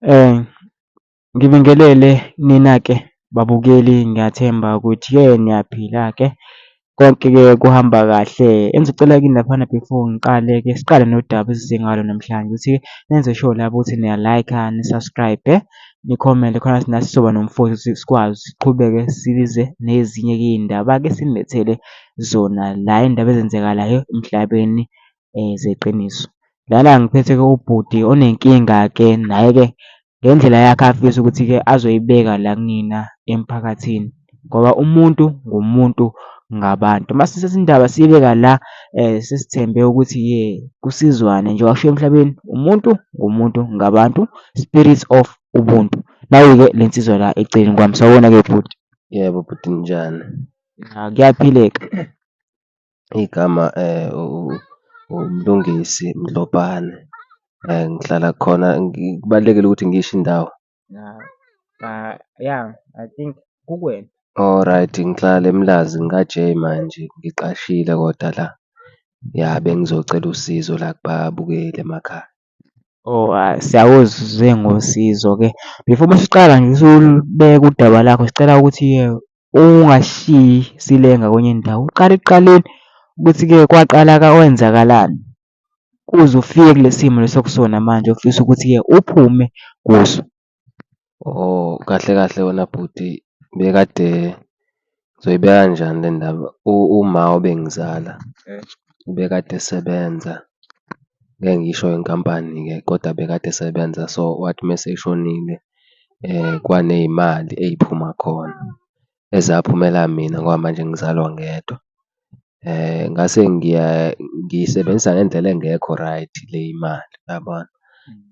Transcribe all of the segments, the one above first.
Eh, ngibingelele nina-ke babukeli, ngiyathemba ukuthi-ke niyaphila-ke. Konke-ke kuhamba kahle. Engizocela kini laphana before ngiqale-ke siqale nodaba esize ngalo namhlanje ukuthi nenze sure lapho ukuthi niya-like-a, ni-subscribe-e, nikhommente khona nathi sizoba nomfutho ukuthi sikwazi siqhubeke size nezinye-ke iy'ndaba-ke sinilethele zona la iy'ndaba ezenzakalayo emhlabeni zeqiniso. Lana ngiphethe-ke ubhuti onenkinga-ke naye-ke ngendlela yakhe afisa ukuthi-ke azoyibeka la kunina emphakathini ngoba umuntu ngumuntu ngabantu. Uma sithatha indaba siyibeka la sesithembe ukuthi-ke kusizwane njengoba kushiwo emhlabeni, umuntu ngumuntu ngabantu, spirit of ubuntu. Nayi-ke le nsizwa la eceleni kwami, sawubona-ke bhuti. Yebo bhuti njani? Kuyaphileka. Igama uMlungisi Mdlobane. Ngihlala khona kubalulekile ukuthi ngisho indawo. Yeah, I think kukuwena. Alright, ngihlala eMlazi ngika-J manje ngiqashile kodwa la. Ya bengizocela usizo la kubabukeli emakhaya. Oh, siyakuzwe ngosizo-ke. Before masiqala nje usulibeka udaba lakho, sicela ukuthi-ke ungashiyi silenga kwenye indawo. Uqale ekuqaleni ukuthi-ke kwaqala wenzakalani kuze ufike kule simo leso kusona manje ofisa ukuthi-ke uphume kuso. Oh, kahle kahle wena bhuti bekade ngizoyibeka kanjani le ndaba? Uma obengizala bekade esebenza, ngeke ngisho inkampani-ke kodwa bekade esebenza so wathi mese eshonile kwaney'mali ey'phuma khona ezaphumela mina ngoba manje ngizalwa ngedwa. Ngase ngiyisebenzisa ngendlela engekho right ley'mali yabona.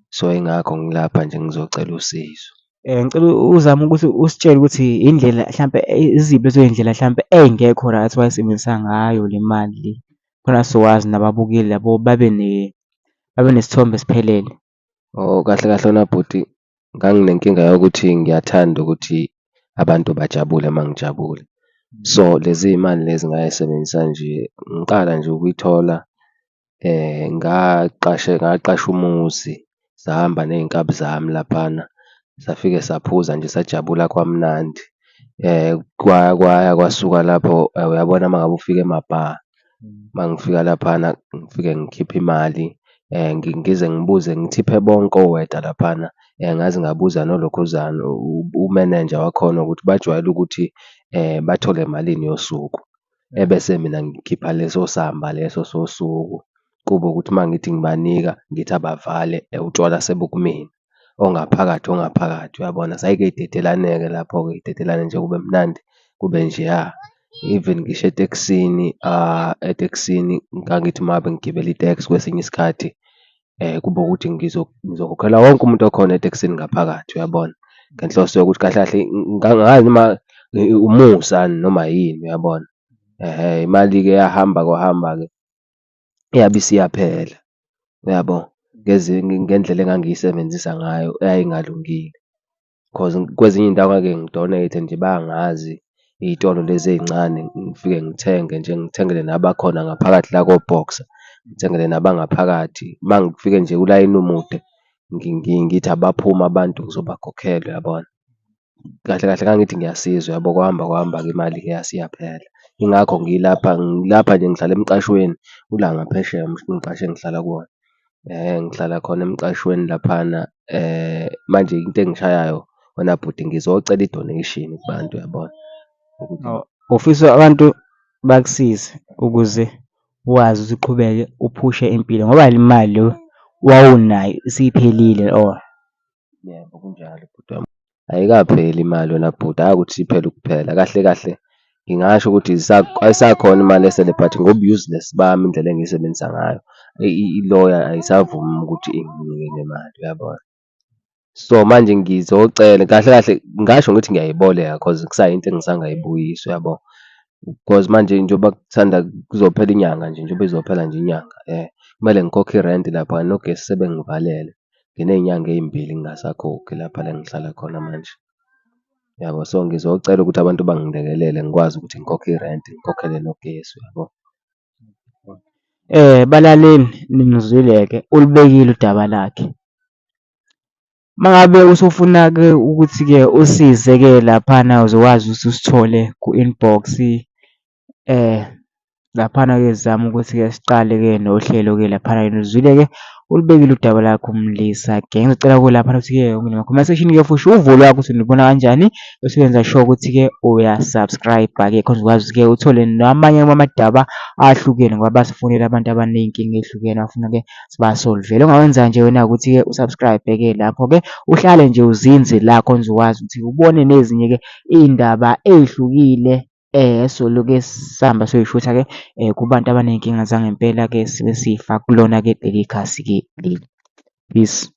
So yingakho ngilapha nje ngizocela usizo. Ngicela uzame ukuthi usitshele ukuthi indlela hlampe iziphi lezo y'ndlela hlampe ey'ngekho right wayesebenzisa ngayo le mali le. Khona sizokwazi nababukeli labo babe nesithombe esiphelele. Oh, kahle kahle wena bhuti nganginenkinga yokuthi ngiyathanda ukuthi abantu bajabule uma ngijabule. So lezi iy'mali lezi ngay'sebenzisa nje ngiqala nje ukuyithola ngaqasha umuzi sahamba ney'nkabi zami laphana safike saphuza nje sajabula kwamnandi. Kwaya kwasuka lapho uyabona uma ngabe ufika emabha, uma ngifika laphana ngifike ngikhiphe imali ngize ngibuze ngithiphe bonke oweta laphana. Ngaze ngabuza nolokhuzana umenenja wakhona ukuthi bajwayele ukuthi bathole malini yosuku. Ebese mina ngikhipha leso samba leso sosuku. Kube ukuthi uma ngithi ngibanika ngithi abavale utshwala sebukumina. Ongaphakathi ongaphakathi uyabona. Zayike y'dedelane-ke lapho-ke y'dedelane nje kube mnandi kube njeya. Even ngisho etekisini ngangithi uma ngabe ngigibela itekisi kwesinye isikhathi kube ukuthi ngizokhokhela wonke umuntu okhona etekisini ngaphakathi uyabona. Ngenhloso yokuthi kahle kahle ngangazi noma umusa noma yini uyabona. Imali-ke yahamba kwahamba-ke yabe isiyaphela uyabo. Ngendlela engangiyisebenzisa ngayo eyayingalungile cause kwezinye iy'ndawo ngake ngidoneyithe nje bangazi iy'tolo lezi ey'ncane ngifike ngithenge nje ngithengele nabakhona ngaphakathi la ko-Boxer. Ngithengele nabangaphakathi uma ngifike nje ulayini umude ngithi abaphume abantu ngizobakhokhela uyabona. Kahle kahle ngangithi ngiyasizwa yabo kwahamba kwahamba-ke imali-ke yase yaphela. Yingakho ngilapha nje ngihlala emqashweni kula ngaphesheya umqashi engihlala kuwona. Ngihlala khona emqashweni laphana manje into engishayayo wena bhuti ngizocela i-donation kubantu uyabona ukuthi. Ufisa abantu bakusize ukuze wazi ukuthi uqhubeke uphushe impilo ngoba le mali lo wawunayo isiphelile or. Yebo kunjalo bhuti wami. Ayikapheli imali wena bhuti, hhayi ukuthi iphele ukuphela. Kahle kahle ngingasho ukuthi isakhona imali esele but ngobu-useless bami indlela engiyisebenzisa ngayo. I-lawyer ayisavumi ukuthi inginike le mali uyabona. So manje ngizocela kahle kahle ngingasho ngithi ngiyayiboleka cause kusayinto engisangayibuyisa uyabo. Because manje njengoba kuthanda kuzophela inyanga nje njengoba izophela nje inyanga kumele ngikhokhe irenti lapha nogesi sebengivalele. Nginey'nyanga ey'mbili ngingasakhokhi lapha la engihlala khona manje. Yabo so ngizocela ukuthi abantu bangilekelele ngikwazi ukuthi ngikhokhe irenti ngikhokhele nogesi uyabo. Balaleli ningizwile-ke ulibekile udaba lakhe. Uma ngabe usufuna-ke ukuthi-ke usize-ke laphana uzokwazi ukuthi usithole ku-inbox laphana-ke zama ukuthi-ke siqale-ke nohlelo-ke laphana uzwile-ke ulibekile udaba lakho Mlisa Gang. Ngizocela-ke laphana ukuthi-ke nama-comment section-ke futhi uvo lwakho ukuthi ulibona kanjani, bese wenza sure ukuthi-ke uya-subscribe-ke khona uzokwazi ukuthi-ke uthole namanye amadaba ahlukene ngoba basifonela abantu abaney'nkinga ey'hlukene bafuna-ke sibasolvele. Ongawenza nje wena ukuthi-ke usubscribe-ke lapho-ke uhlale nje uzinze la khona uzokwazi ukuthi ubone nezinye-ke iy'ndaba ey'hlukile esizoloke sihamba siyoy'shutha-ke kubantu abaney'nkinga zangempela-ke sibe sifa kulona-ke leli khasi-ke leli. Peace.